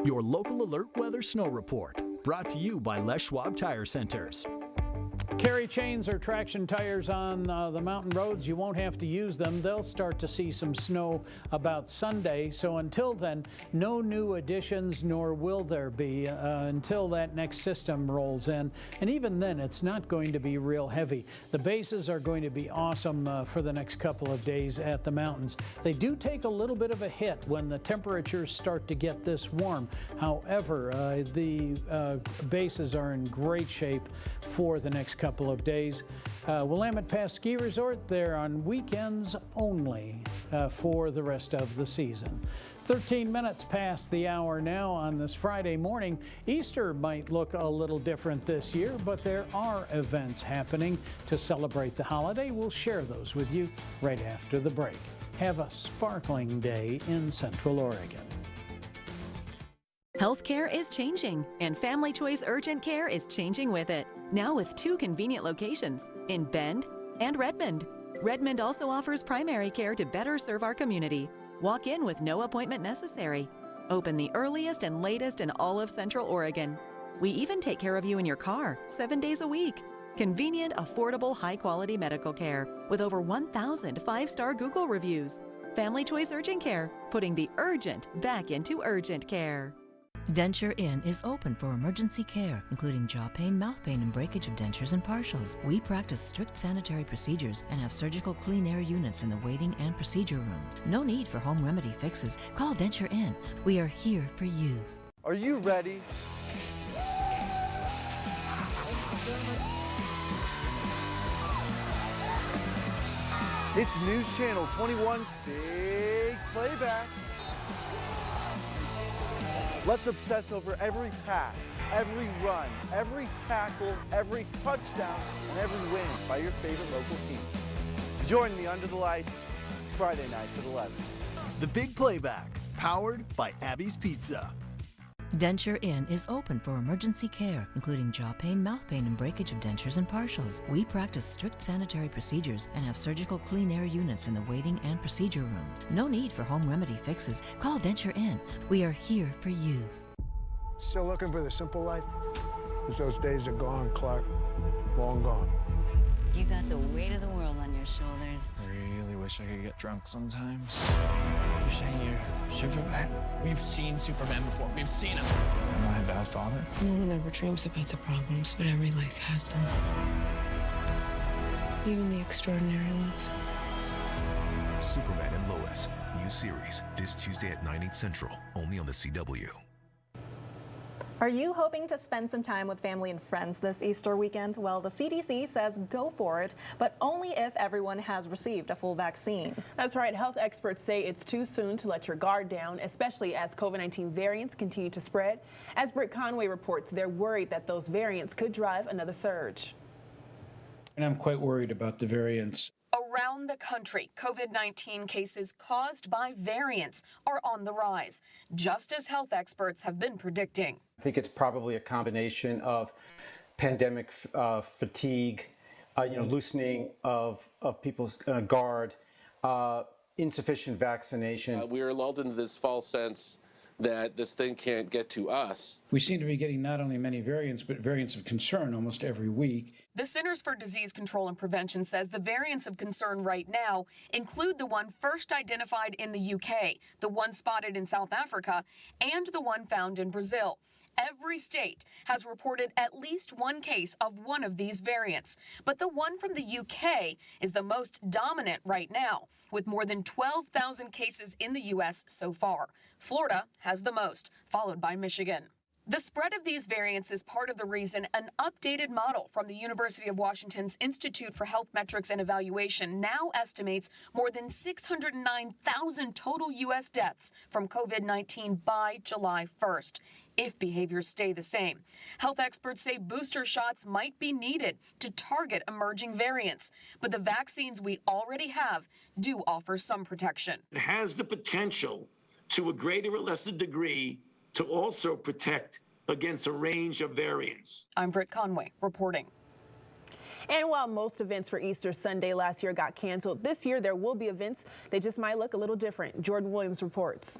Your local alert weather snow report, brought to you by Les Schwab Tire Centers. Carry chains or traction tires on the mountain roads. You won't have to use them. They'll start to see some snow about Sunday. So until then, no new additions, nor will there be until that next system rolls in. And even then, it's not going to be real heavy. The bases are going to be awesome for the next couple of days at the mountains. They do take a little bit of a hit when the temperatures start to get this warm. However, the bases are in great shape for the next couple of days. Willamette Pass Ski Resort, there on weekends only for the rest of the season. 13 minutes past the hour now on this Friday morning. Easter might look a little different this year, but there are events happening to celebrate the holiday. We'll share those with you right after the break. Have a sparkling day in Central Oregon. Healthcare is changing, and Family Choice Urgent Care is changing with it. Now with 2 convenient locations in Bend and Redmond. Redmond also offers primary care to better serve our community. Walk in with no appointment necessary. Open the earliest and latest in all of Central Oregon. We even take care of you in your car 7 days a week. Convenient, affordable, high-quality medical care with over 1,000 5-star Google reviews. Family Choice Urgent Care, putting the urgent back into urgent care. Denture Inn is open for emergency care, including jaw pain, mouth pain, and breakage of dentures and partials. We practice strict sanitary procedures and have surgical clean air units in the waiting and procedure room. No need for home remedy fixes. Call Denture Inn. We are here for you. Are you ready? It's News Channel 21's Big Playback. Let's obsess over every pass, every run, every tackle, every touchdown, and every win by your favorite local team. Join me under the lights Friday nights at 11. The Big Playback, powered by Abby's Pizza. Denture Inn is open for emergency care, including jaw pain, mouth pain, and breakage of dentures and partials. We practice strict sanitary procedures and have surgical clean air units in the waiting and procedure room. No need for home remedy fixes. Call Denture Inn. We are here for you. Still looking for the simple life? Because those days are gone, Clark. Long gone. You got the weight of the world on your shoulders. I really wish I could get drunk sometimes. You're saying you're Superman? We've seen Superman before. We've seen him. Am I a bad father? No one ever dreams about the problems, but every life has them. Even the extraordinary ones. Superman and Lois. New series this Tuesday at 9/8 Central, only on the CW. Are you hoping to spend some time with family and friends this Easter weekend? Well, the CDC says go for it, but only if everyone has received a full vaccine. That's right. Health experts say it's too soon to let your guard down, especially as COVID-19 variants continue to spread. As Britt Conway reports, they're worried that those variants could drive another surge. And I'm quite worried about the variants. Around the country, COVID-19 cases caused by variants are on the rise, just as health experts have been predicting. I think it's probably a combination of pandemic fatigue, loosening of people's guard, insufficient vaccination. We are lulled into this false sense that this thing can't get to us. We seem to be getting not only many variants, but variants of concern almost every week. The Centers for Disease Control and Prevention says the variants of concern right now include the one first identified in the UK, the one spotted in South Africa, and the one found in Brazil. Every state has reported at least one case of one of these variants, but the one from the UK is the most dominant right now, with more than 12,000 cases in the U.S. so far. Florida has the most, followed by Michigan. The spread of these variants is part of the reason an updated model from the University of Washington's Institute for Health Metrics and Evaluation now estimates more than 609,000 total U.S. deaths from COVID-19 by July 1st. If behaviors stay the same. Health experts say booster shots might be needed to target emerging variants, but the vaccines we already have do offer some protection. It has the potential to a greater or lesser degree to also protect against a range of variants. I'm Britt Conway reporting. And while most events for Easter Sunday last year got canceled, this year there will be events. They just might look a little different. Jordan Williams reports.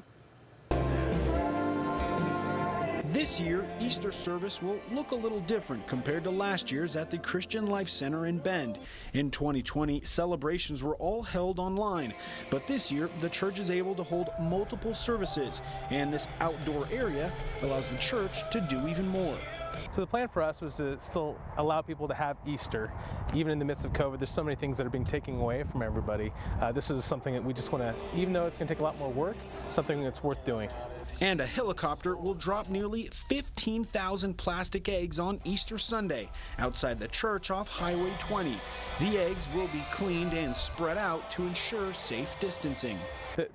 This year, Easter service will look a little different compared to last year's at the Christian Life Center in Bend. In 2020, celebrations were all held online, but this year the church is able to hold multiple services, and this outdoor area allows the church to do even more. So the plan for us was to still allow people to have Easter. Even in the midst of COVID, there's so many things that are being taken away from everybody. This is something that we just want to, even though it's going to take a lot more work, something that's worth doing. And a helicopter will drop nearly 15,000 plastic eggs on Easter Sunday outside the church off Highway 20. The eggs will be cleaned and spread out to ensure safe distancing.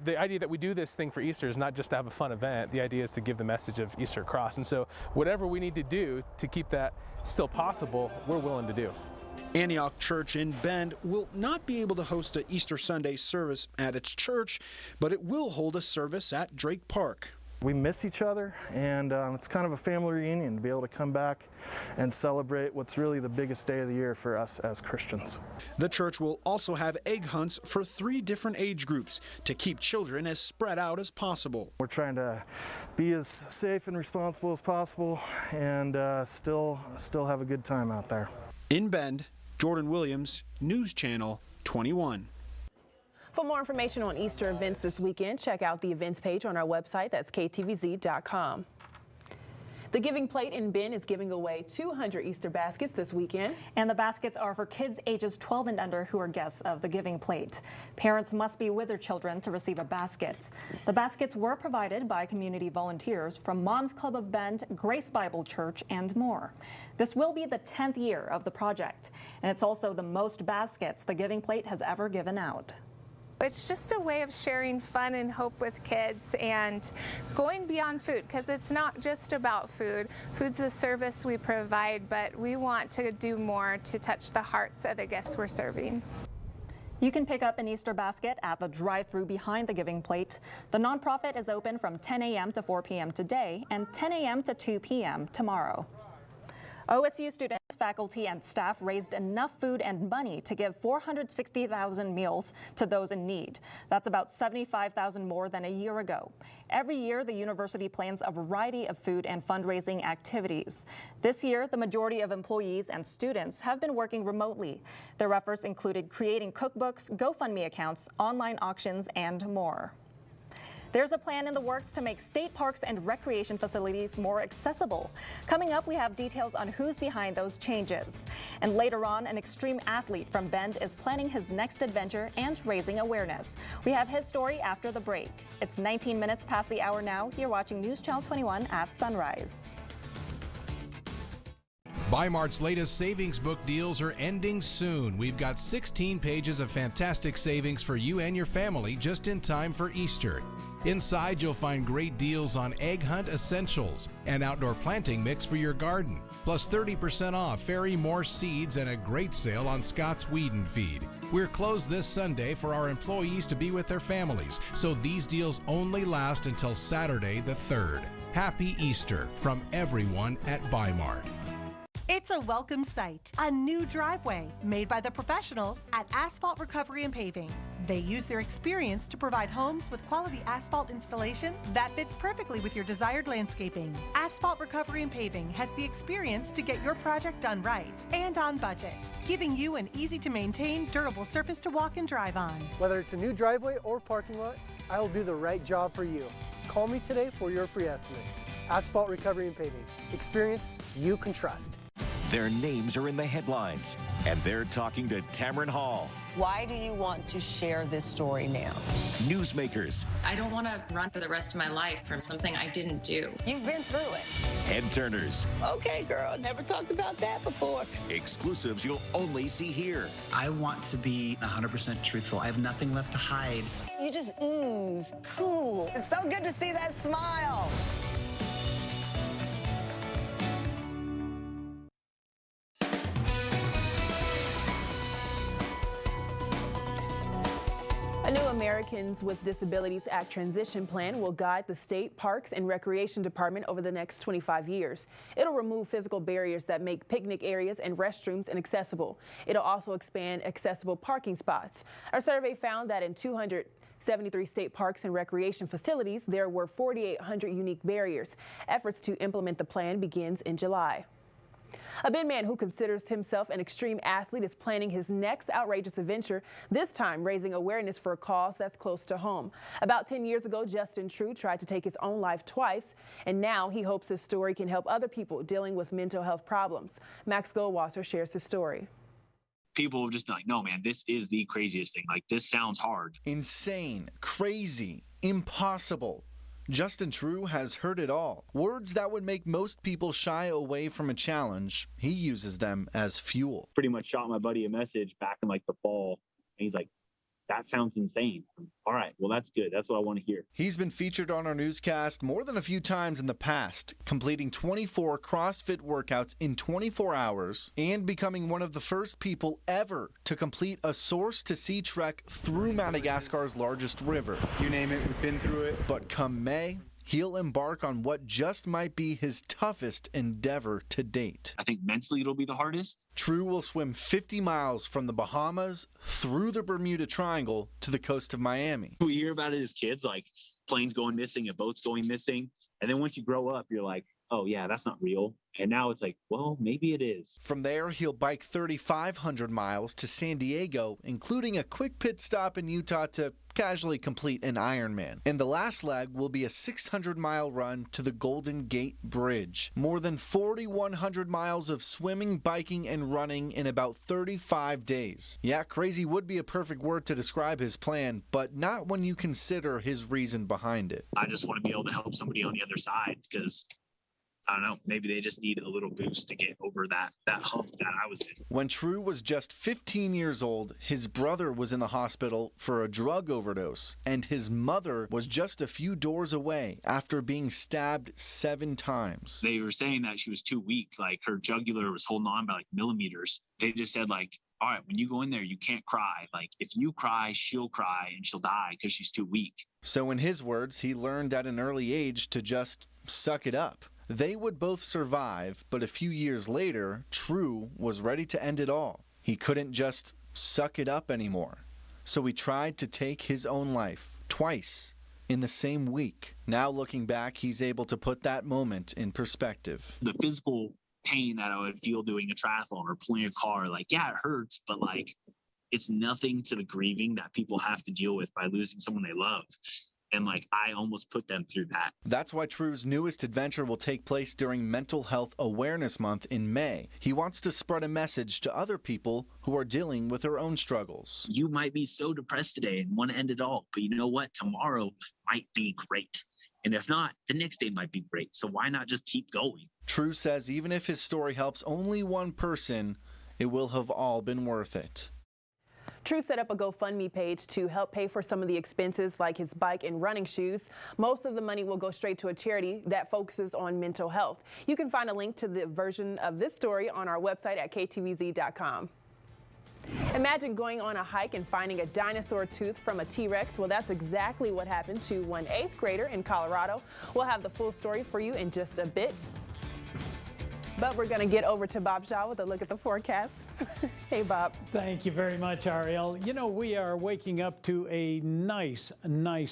The idea that we do this thing for Easter is not just to have a fun event. The idea is to give the message of Easter Cross. And so whatever we need to do to keep that still possible, we're willing to do. Antioch Church in Bend will not be able to host an Easter Sunday service at its church, but it will hold a service at Drake Park. We miss each other, and it's kind of a family reunion to be able to come back and celebrate what's really the biggest day of the year for us as Christians. The church will also have egg hunts for 3 different age groups to keep children as spread out as possible. We're trying to be as safe and responsible as possible and still have a good time out there. In Bend, Jordan Williams, News Channel 21. For more information on Easter events this weekend, check out the events page on our website. That's ktvz.com. The Giving Plate in Bend is giving away 200 Easter baskets this weekend. And the baskets are for kids ages 12 and under who are guests of the Giving Plate. Parents must be with their children to receive a basket. The baskets were provided by community volunteers from Moms Club of Bend, Grace Bible Church, and more. This will be the 10th year of the project, and it's also the most baskets the Giving Plate has ever given out. It's just a way of sharing fun and hope with kids and going beyond food, because it's not just about food. Food's a service we provide, but we want to do more to touch the hearts of the guests we're serving. You can pick up an Easter basket at the drive-thru behind the Giving Plate. The nonprofit is open from 10 a.m. to 4 p.m. today and 10 a.m. to 2 p.m. tomorrow. OSU students, faculty, and staff raised enough food and money to give 460,000 meals to those in need. That's about 75,000 more than a year ago. Every year, the university plans a variety of food and fundraising activities. This year, the majority of employees and students have been working remotely. Their efforts included creating cookbooks, GoFundMe accounts, online auctions, and more. There's a plan in the works to make state parks and recreation facilities more accessible. Coming up, we have details on who's behind those changes. And later on, an extreme athlete from Bend is planning his next adventure and raising awareness. We have his story after the break. It's 19 minutes past the hour now. You're watching News Channel 21 at sunrise. Bi-Mart's latest savings book deals are ending soon. We've got 16 pages of fantastic savings for you and your family just in time for Easter. Inside, you'll find great deals on egg hunt essentials and outdoor planting mix for your garden, plus 30% off Fairy Moore seeds and a great sale on Scott's Weed and Feed. We're closed this Sunday for our employees to be with their families, so these deals only last until Saturday the 3rd. Happy Easter from everyone at Bi-Mart. It's a welcome sight. A new driveway made by the professionals at Asphalt Recovery and Paving. They use their experience to provide homes with quality asphalt installation that fits perfectly with your desired landscaping. Asphalt Recovery and Paving has the experience to get your project done right and on budget, giving you an easy-to-maintain, durable surface to walk and drive on. Whether it's a new driveway or parking lot, I will do the right job for you. Call me today for your free estimate. Asphalt Recovery and Paving. Experience you can trust. Their names are in the headlines, and they're talking to Tamron Hall. Why do you want to share this story now? Newsmakers. I don't want to run for the rest of my life from something I didn't do. You've been through it. Head turners. Okay, girl, never talked about that before. Exclusives you'll only see here. I want to be 100% truthful. I have nothing left to hide. You just ooze cool. It's so good to see that smile. A new Americans with Disabilities Act transition plan will guide the state parks and recreation department over the next 25 years. It'll remove physical barriers that make picnic areas and restrooms inaccessible. It'll also expand accessible parking spots. Our survey found that in 200 73 state parks and recreation facilities, there were 4,800 unique barriers. Efforts to implement the plan begins in July. A Bend man who considers himself an extreme athlete is planning his next outrageous adventure, this time raising awareness for a cause that's close to home. About 10 years ago, Justin True tried to take his own life twice, and now he hopes his story can help other people dealing with mental health problems. Max Goldwasser shares his story. People will just be like, no, man, this is the craziest thing. Like, this sounds hard. Insane, crazy, impossible. Justin True has heard it all. Words that would make most people shy away from a challenge, he uses them as fuel. Pretty much shot my buddy a message back in like the fall, and he's like, that sounds insane. All right, well, that's good. That's what I want to hear. He's been featured on our newscast more than a few times in the past, completing 24 CrossFit workouts in 24 hours and becoming one of the first people ever to complete a source-to-sea trek through Madagascar's largest river. You name it, we've been through it. But come May, he'll embark on what just might be his toughest endeavor to date. I think mentally it'll be the hardest. True will swim 50 miles from the Bahamas through the Bermuda Triangle to the coast of Miami. We hear about it as kids, like planes going missing and boats going missing. And then once you grow up, you're like, oh yeah, that's not real. And now it's like, well, maybe it is. From there, he'll bike 3,500 miles to San Diego, including a quick pit stop in Utah to casually complete an Ironman. And the last leg will be a 600-mile run to the Golden Gate Bridge. More than 4,100 miles of swimming, biking, and running in about 35 days. Yeah, crazy would be a perfect word to describe his plan, but not when you consider his reason behind it. I just want to be able to help somebody on the other side because I don't know, maybe they just need a little boost to get over that hump that I was in. When True was just 15 years old, his brother was in the hospital for a drug overdose, and his mother was just a few doors away after being stabbed 7 times. They were saying that she was too weak, like her jugular was holding on by like millimeters. They just said like, all right, when you go in there, you can't cry. Like if you cry, she'll cry and she'll die because she's too weak. So in his words, he learned at an early age to just suck it up. They would both survive, but a few years later, True was ready to end it all. He couldn't just suck it up anymore. So he tried to take his own life, twice, in the same week. Now looking back, he's able to put that moment in perspective. The physical pain that I would feel doing a triathlon or pulling a car, like, yeah, it hurts, but like, it's nothing to the grieving that people have to deal with by losing someone they love. And like, I almost put them through that. That's why True's newest adventure will take place during Mental Health Awareness Month in May. He wants to spread a message to other people who are dealing with their own struggles. You might be so depressed today and want to end it all, but you know what? Tomorrow might be great. And if not, the next day might be great. So why not just keep going? True says even if his story helps only one person, it will have all been worth it. True set up a GoFundMe page to help pay for some of the expenses like his bike and running shoes. Most of the money will go straight to a charity that focuses on mental health. You can find a link to the version of this story on our website at ktvz.com. Imagine going on a hike and finding a dinosaur tooth from a T-Rex. Well, that's exactly what happened to one 8th grader in Colorado. We'll have the full story for you in just a bit. But we're going to get over to Bob Shaw with a look at the forecast. Hey, Bob. Thank you very much, Ariel. You know, we are waking up to a nice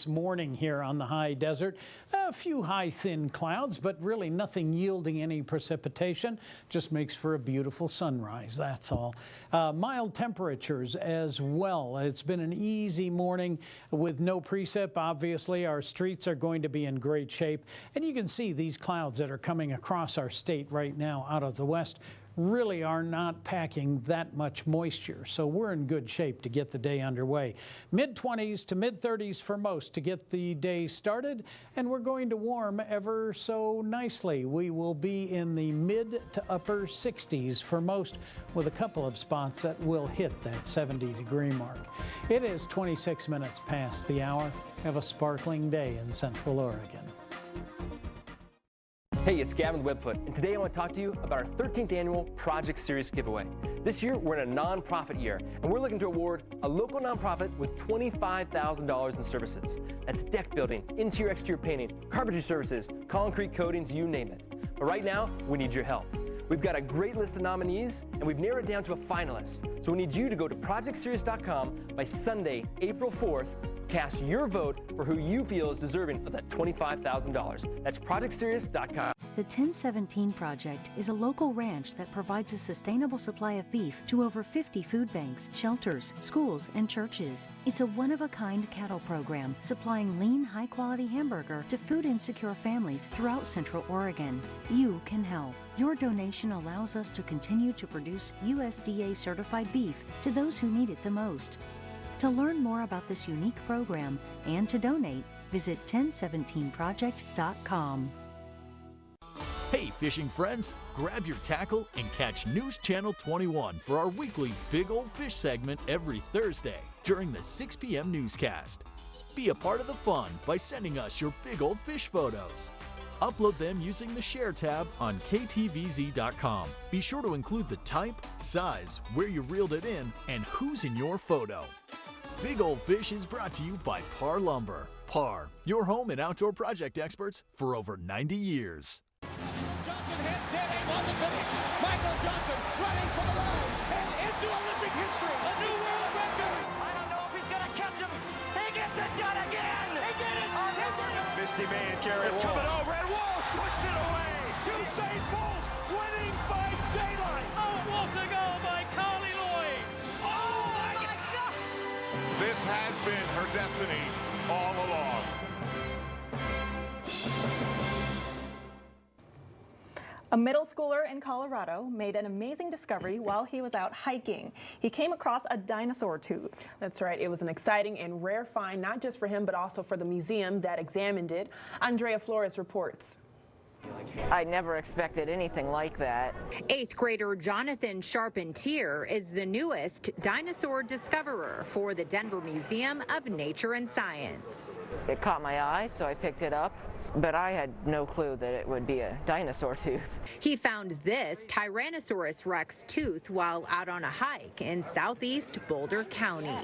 morning here on the high desert. A few high, thin clouds, but really nothing yielding any precipitation. Just makes for a beautiful sunrise, that's all. Mild temperatures as well. It's been an easy morning with no precip. Obviously, our streets are going to be in great shape. And you can see these clouds that are coming across our state right now out of the west really are not packing that much moisture, so we're in good shape to get the day underway. Mid-20s to mid-30s for most to get the day started, and we're going to warm ever so nicely. We will be in the mid to upper 60s for most, with a couple of spots that will hit that 70-degree mark. It is 26 minutes past the hour. Have a sparkling day in Central Oregon. Hey, it's Gavin Webfoot, and today I want to talk to you about our 13th annual Project Series giveaway. This year, we're in a nonprofit year, and we're looking to award a local nonprofit with $25,000 in services. That's deck building, interior-exterior painting, carpentry services, concrete coatings, you name it. But right now, we need your help. We've got a great list of nominees, and we've narrowed it down to a finalist. So we need you to go to projectseries.com by Sunday, April 4th, cast your vote for who you feel is deserving of that $25,000. That's ProjectSirius.com. The 1017 Project is a local ranch that provides a sustainable supply of beef to over 50 food banks, shelters, schools, and churches. It's a one-of-a-kind cattle program supplying lean, high-quality hamburger to food-insecure families throughout Central Oregon. You can help. Your donation allows us to continue to produce USDA-certified beef to those who need it the most. To learn more about this unique program and to donate, visit 1017project.com. Hey fishing friends, grab your tackle and catch News Channel 21 for our weekly Big Ol' Fish segment every Thursday during the 6 p.m. newscast. Be a part of the fun by sending us your Big Ol' Fish photos. Upload them using the Share tab on KTVZ.com. Be sure to include the type, size, where you reeled it in, and who's in your photo. Big Ol' Fish is brought to you by Par Lumber. Par, your home and outdoor project experts for over 90 years. Johnson has dead aim on the finish. Michael Johnson running for the line and into Olympic history. A new world record. I don't know if he's going to catch him. He gets it done again. He did it. Misty man, Gary Walsh. It's coming over, and Walsh puts it away. Usain Bolt winning by daylight. Oh, what a goal by Carly Lloyd. Oh, my gosh. This has been her destiny all along. A middle schooler in Colorado made an amazing discovery while he was out hiking. He came across a dinosaur tooth. That's right. It was an exciting and rare find, not just for him, but also for the museum that examined it. Andrea Flores reports. I never expected anything like that. 8th grader Jonathan Charpentier is the newest dinosaur discoverer for the Denver Museum of Nature and Science. It caught my eye, so I picked it up. But I had no clue that it would be a dinosaur tooth. He found this Tyrannosaurus rex tooth while out on a hike in southeast Boulder County.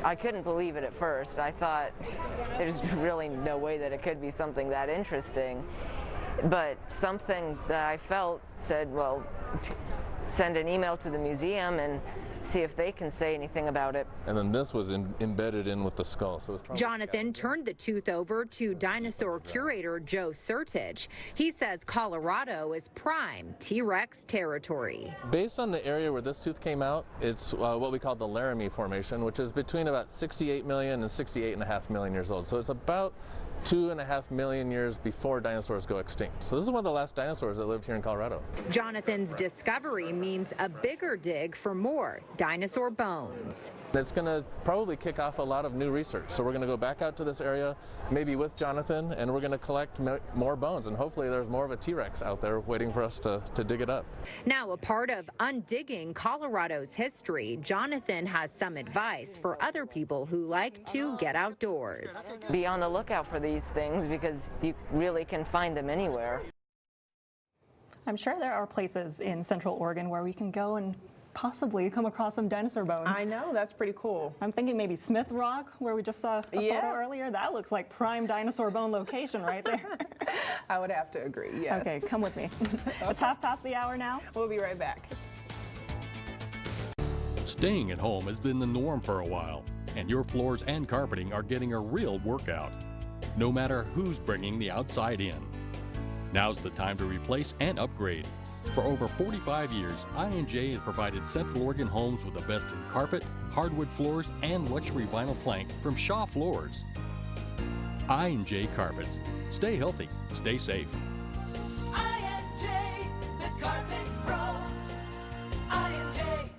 I couldn't believe it at first. I thought there's really no way that it could be something that interesting. But something that I felt said, well, send an email to the museum and see if they can say anything about it. And then this was embedded in with the skull. So it was probably Jonathan turned the tooth over to dinosaur curator Joe Sertich. He says Colorado is prime T-Rex territory. Based on the area where this tooth came out, it's what we call the Laramie Formation, which is between about 68 million and 68.5 million years old. So it's about 2.5 million years before dinosaurs go extinct. So this is one of the last dinosaurs that lived here in Colorado. Jonathan's discovery means a bigger dig for more dinosaur bones. It's going to probably kick off a lot of new research. So we're going to go back out to this area, maybe with Jonathan, and we're going to collect more bones. And hopefully there's more of a T-Rex out there waiting for us to dig it up. Now a part of undigging Colorado's history, Jonathan has some advice for other people who like to get outdoors. Be on the lookout for these things because you really can find them anywhere. I'm sure there are places in Central Oregon where we can go and possibly come across some dinosaur bones. I know, that's pretty cool. I'm thinking maybe Smith Rock, where we just saw a photo earlier. That looks like prime dinosaur bone location right there. I would have to agree, yes. Okay, come with me. It's 1:30 now. We'll be right back. Staying at home has been the norm for a while, and your floors and carpeting are getting a real workout, no matter who's bringing the outside in. Now's the time to replace and upgrade. For over 45 years, I&J has provided Central Oregon homes with the best in carpet, hardwood floors, and luxury vinyl plank from Shaw Floors. I&J Carpets. Stay healthy, stay safe. I&J, the carpet pros. I&J.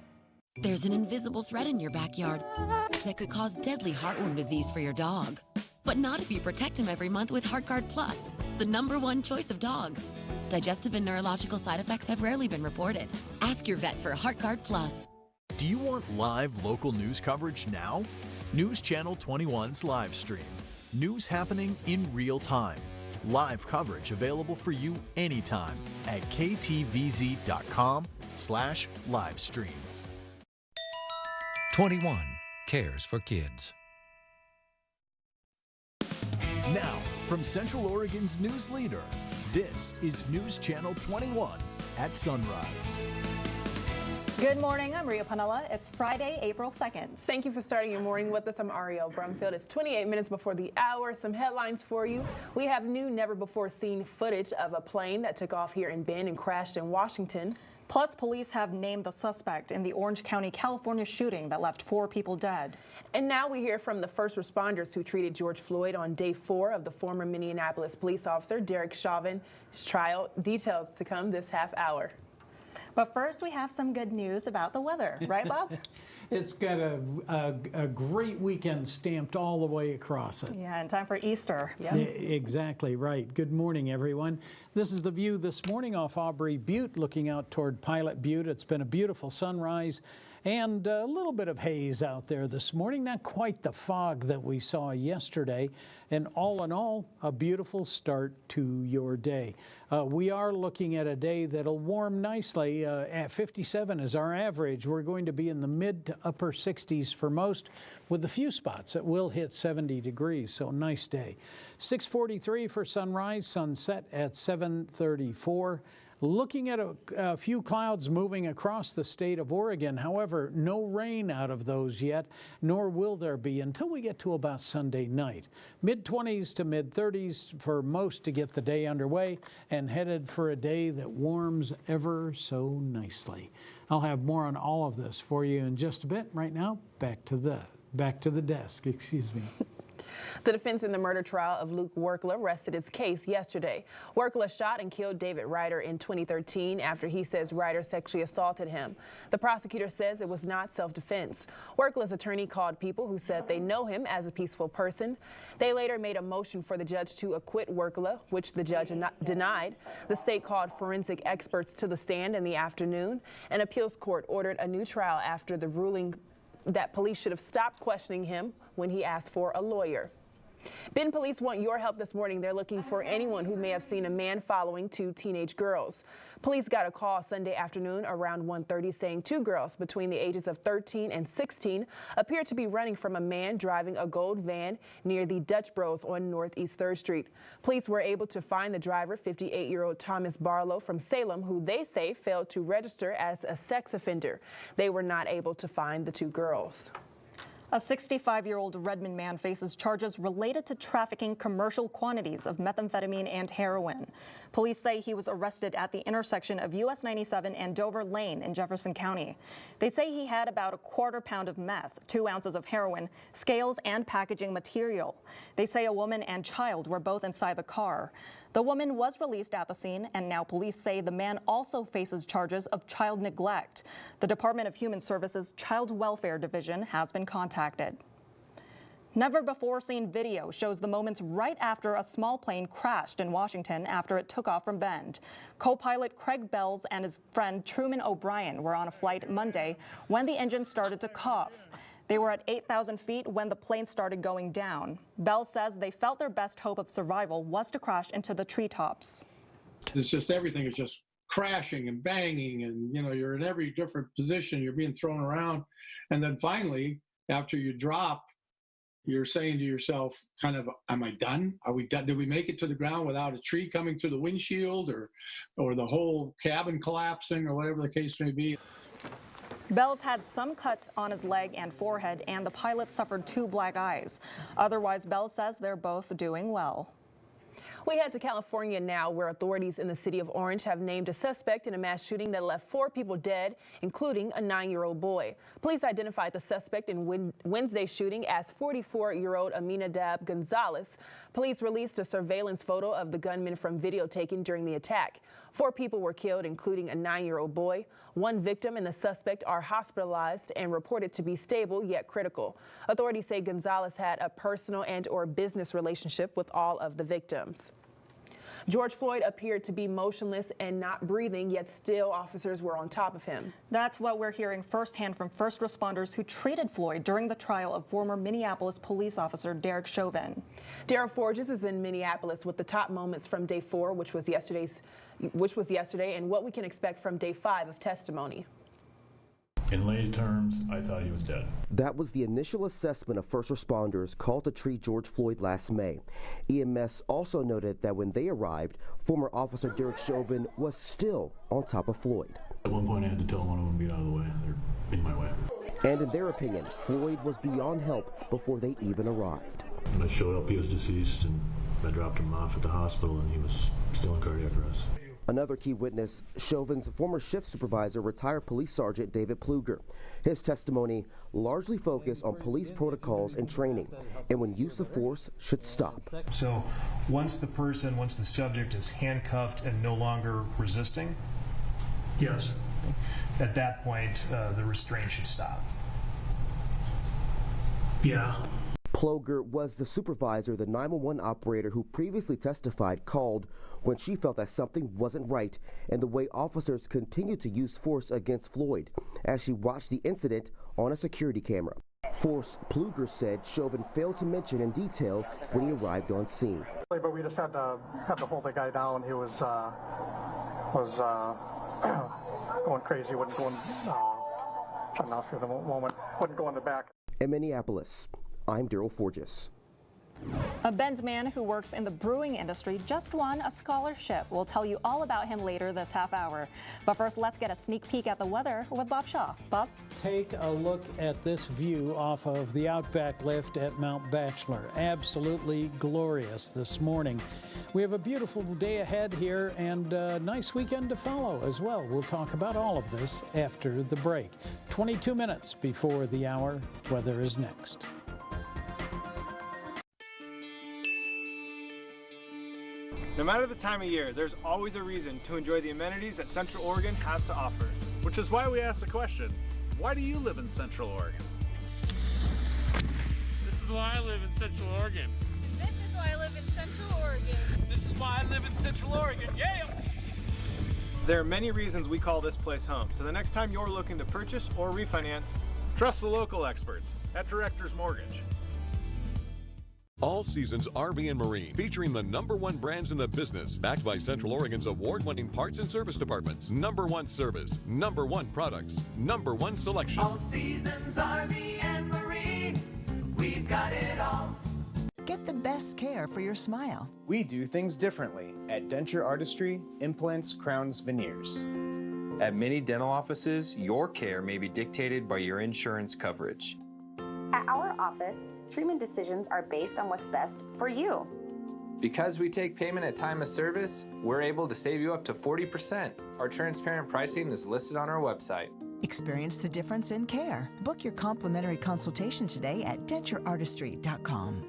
There's an invisible threat in your backyard that could cause deadly heartworm disease for your dog. But not if you protect him every month with HeartGuard Plus, the #1 choice of dogs. Digestive and neurological side effects have rarely been reported. Ask your vet for HeartGuard Plus. Do you want live local news coverage now? News Channel 21's live stream. News happening in real time. Live coverage available for you anytime at ktvz.com/livestream. 21 cares for kids. Now, from Central Oregon's news leader, this is News Channel 21 at sunrise. Good morning, I'm Ria Panella. It's Friday, April 2nd. Thank you for starting your morning with us. I'm Ariel Brumfield. It's 28 minutes before the hour. Some headlines for you. We have new never-before-seen footage of a plane that took off here in Bend and crashed in Washington. Plus, police have named the suspect in the Orange County, California shooting that left 4 people dead. And now we hear from the first responders who treated George Floyd on day 4 of the former Minneapolis police officer Derek Chauvin's trial. Details to come this half hour. But first, we have some good news about the weather. Right, Bob? It's got a great weekend stamped all the way across it. Yeah, in time for Easter. Yep. Exactly right. Good morning, everyone. This is the view this morning off Aubrey Butte, looking out toward Pilot Butte. It's been a beautiful sunrise and a little bit of haze out there this morning. Not quite the fog that we saw yesterday. And all in all, a beautiful start to your day. We are looking at a day that'll warm nicely. At 57 is our average. We're going to be in the mid to upper 60s for most, with a few spots that will hit 70 degrees. So nice day. 6:43 for sunrise, sunset at 7:34. Looking at a few clouds moving across the state of Oregon. However, no rain out of those yet, nor will there be until we get to about Sunday night. Mid-20s to mid-30s for most to get the day underway, and headed for a day that warms ever so nicely. I'll have more on all of this for you in just a bit. Right now, back to the desk. Excuse me. The defense in the murder trial of Luke Werkler rested its case yesterday. Werkler shot and killed David Ryder in 2013 after he says Ryder sexually assaulted him. The prosecutor says it was not self-defense. Werkler's attorney called people who said they know him as a peaceful person. They later made a motion for the judge to acquit Werkler, which the judge denied. The state called forensic experts to the stand in the afternoon. An appeals court ordered a new trial after the ruling that police should have stopped questioning him when he asked for a lawyer. Bend police want your help this morning. They're looking for anyone who may have seen a man following 2 teenage girls. Police got a call Sunday afternoon around 1:30 saying 2 girls between the ages of 13 and 16 appeared to be running from a man driving a gold van near the Dutch Bros on Northeast 3rd Street. Police were able to find the driver, 58-year-old Thomas Barlow from Salem, who they say failed to register as a sex offender. They were not able to find the 2 girls. A 65-year-old Redmond man faces charges related to trafficking commercial quantities of methamphetamine and heroin. Police say he was arrested at the intersection of US 97 and Dover Lane in Jefferson County. They say he had about a quarter pound of meth, 2 ounces of heroin, scales, and packaging material. They say a woman and child were both inside the car. The woman was released at the scene, and now police say the man also faces charges of child neglect. The Department of Human Services Child Welfare Division has been contacted. Never-before-seen video shows the moments right after a small plane crashed in Washington after it took off from Bend. Co-pilot Craig Bells and his friend Truman O'Brien were on a flight Monday when the engine started to cough. They were at 8,000 feet when the plane started going down. Bell says they felt their best hope of survival was to crash into the treetops. It's just everything is just crashing and banging, and you're in every different position. You're being thrown around, and then finally, after you drop, you're saying to yourself, kind of, "Am I done? Are we done? Did we make it to the ground without a tree coming through the windshield, or the whole cabin collapsing, or whatever the case may be?" Bells had some cuts on his leg and forehead, and the pilot suffered 2 black eyes. Otherwise, Bells says they're both doing well. We head to California now, where authorities in the city of Orange have named a suspect in a mass shooting that left 4 people dead, including a 9-year-old boy. Police identified the suspect in Wednesday's shooting as 44-year-old Aminadab Gonzalez. Police released a surveillance photo of the gunman from video taken during the attack. 4 people were killed, including a 9-year-old boy. 1 victim and the suspect are hospitalized and reported to be stable yet critical. Authorities say Gonzalez had a personal and/or business relationship with all of the victims. George Floyd appeared to be motionless and not breathing, yet still officers were on top of him. That's what we're hearing firsthand from first responders who treated Floyd during the trial of former Minneapolis police officer Derek Chauvin. Daryl Forges is in Minneapolis with the top moments from day 4, which was yesterday, and what we can expect from day 5 of testimony. In lay terms, I thought he was dead. That was the initial assessment of first responders called to treat George Floyd last May. EMS also noted that when they arrived, former officer Derek Chauvin was still on top of Floyd. At one point I had to tell one of them to get out of the way. They're in my way. And in their opinion, Floyd was beyond help before they even arrived. When I showed up, he was deceased, and I dropped him off at the hospital, and he was still in cardiac arrest. Another key witness, Chauvin's former shift supervisor, retired police sergeant David Pluger. His testimony largely focused on police protocols and training, and when use of force should stop. So once the subject is handcuffed and no longer resisting? Yes. At that point, the restraint should stop. Yeah. Ploger was the supervisor, the 911 operator who previously testified called when she felt that something wasn't right and the way officers continued to use force against Floyd as she watched the incident on a security camera. Force, Ploger said Chauvin failed to mention in detail when he arrived on scene. But we just had to hold the guy down. He was going crazy, wasn't going, I'm not sure the moment, wouldn't go in the back. In Minneapolis, I'm Daryl Forges. A Bend man who works in the brewing industry just won a scholarship. We'll tell you all about him later this half hour. But first, let's get a sneak peek at the weather with Bob Shaw. Bob? Take a look at this view off of the Outback Lift at Mount Bachelor. Absolutely glorious this morning. We have a beautiful day ahead here and a nice weekend to follow as well. We'll talk about all of this after the break. 22 minutes before the hour, weather is next. No matter the time of year, there's always a reason to enjoy the amenities that Central Oregon has to offer. Which is why we asked the question, why do you live in Central Oregon? This is why I live in Central Oregon. This is why I live in Central Oregon. This is why I live in Central Oregon, yeah! There are many reasons we call this place home, so the next time you're looking to purchase or refinance, trust the local experts at Directors Mortgage. All Seasons RV and Marine, featuring the #1 brands in the business, backed by Central Oregon's award-winning parts and service departments. #1 service, #1 products, #1 selection. All Seasons RV and Marine, we've got it all. Get the best care for your smile. We do things differently at Denture Artistry, Implants, Crowns, Veneers. At many dental offices, your care may be dictated by your insurance coverage. At our office, treatment decisions are based on what's best for you. Because we take payment at time of service, we're able to save you up to 40%. Our transparent pricing is listed on our website. Experience the difference in care. Book your complimentary consultation today at dentureartistry.com.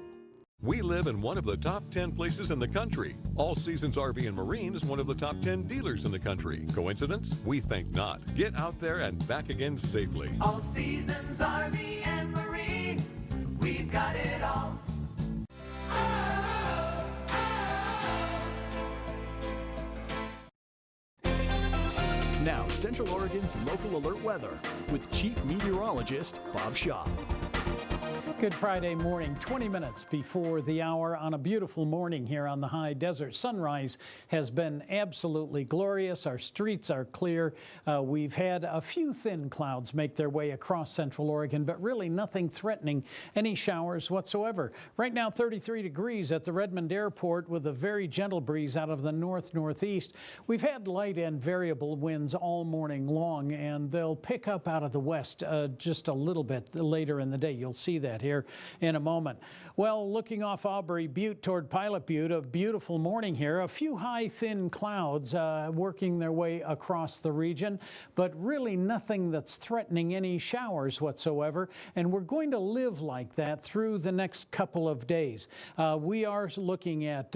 We live in one of the top 10 places in the country. All Seasons RV and Marine is one of the top 10 dealers in the country. Coincidence? We think not. Get out there and back again safely. All Seasons RV and Marine, we've got it all. Now, Central Oregon's local alert weather with Chief Meteorologist Bob Shaw. Good Friday morning, 20 minutes before the hour on a beautiful morning here on the high desert. Sunrise has been absolutely glorious. Our streets are clear. We've had a few thin clouds make their way across Central Oregon, but really nothing threatening any showers whatsoever. Right now, 33 degrees at the Redmond Airport with a very gentle breeze out of the north-northeast. We've had light and variable winds all morning long, and they'll pick up out of the west just a little bit later in the day. You'll see that here in a moment. Well, looking off Aubrey Butte toward Pilot Butte, a beautiful morning here. A few high, thin clouds working their way across the region, but really nothing that's threatening any showers whatsoever. And we're going to live like that through the next couple of days. We are looking at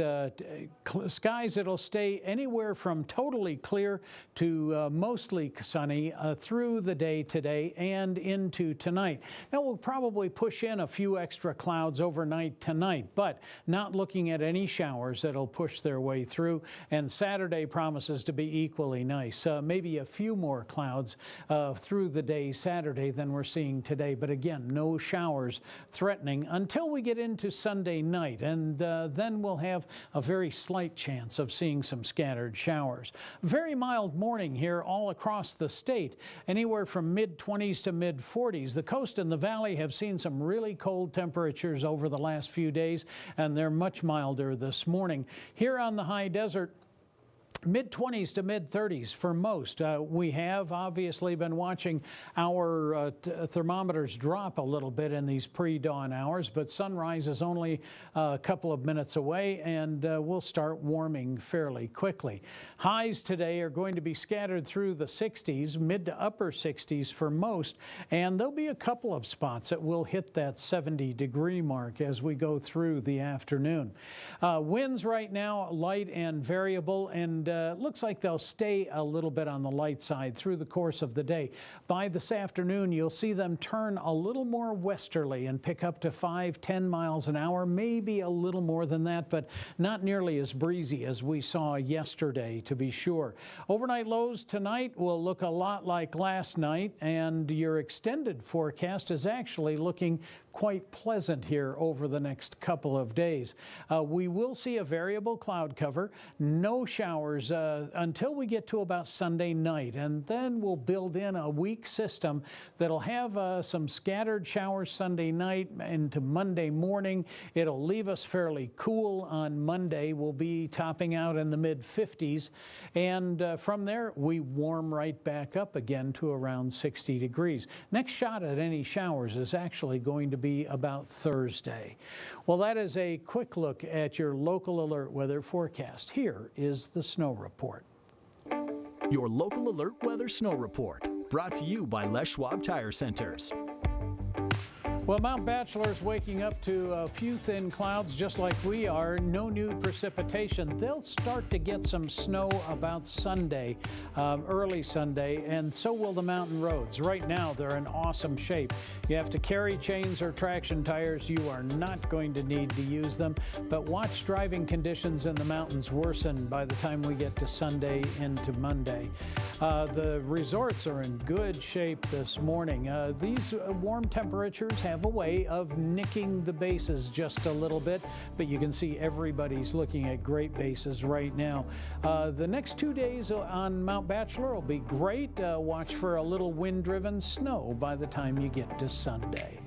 skies that'll stay anywhere from totally clear to mostly sunny through the day today and into tonight. Now we'll probably push in a few extra clouds overnight tonight, but not looking at any showers that'll push their way through. And Saturday promises to be equally nice. Maybe a few more clouds through the day Saturday than we're seeing today. But again, no showers threatening until we get into Sunday night. And then we'll have a very slight chance of seeing some scattered showers. Very mild morning here all across the state, anywhere from mid-20s to mid-40s. The coast and the valley have seen some really cold temperatures over the last few days, and they're much milder this morning. Here on the high desert, Mid-20s to mid-30s for most. We have obviously been watching our thermometers drop a little bit in these pre-dawn hours, but sunrise is only a couple of minutes away, and we'll start warming fairly quickly. Highs today are going to be scattered through the 60s, mid to upper 60s for most, and there'll be a couple of spots that will hit that 70-degree mark as we go through the afternoon. Winds right now light and variable, and looks like they'll stay a little bit on the light side through the course of the day. By this afternoon, you'll see them turn a little more westerly and pick up to 5-10 miles an hour, maybe a little more than that, but not nearly as breezy as we saw yesterday, to be sure. Overnight lows tonight will look a lot like last night, and your extended forecast is actually looking quite pleasant here over the next couple of days. We will see a variable cloud cover, no showers until we get to about Sunday night, and then we'll build in a weak system that'll have some scattered showers Sunday night into Monday morning. It'll leave us fairly cool on Monday. We'll be topping out in the mid-50s, and from there we warm right back up again to around 60 degrees. Next shot at any showers is actually going to be about Thursday. Well, that is a quick look at your local alert weather forecast. Here is the snow report. Your local alert weather snow report, brought to you by Les Schwab Tire Centers. Well, Mount Bachelor's waking up to a few thin clouds just like we are. No new precipitation. They'll start to get some snow about Sunday, early Sunday, and so will the mountain roads. Right now, they're in awesome shape. You have to carry chains or traction tires. You are not going to need to use them, but watch driving conditions in the mountains worsen by the time we get to Sunday into Monday. The resorts are in good shape this morning. These warm temperatures have a way of nicking the bases just a little bit, but you can see everybody's looking at great bases right now. The next 2 days on Mount Bachelor will be great. Watch for a little wind-driven snow by the time you get to Sunday.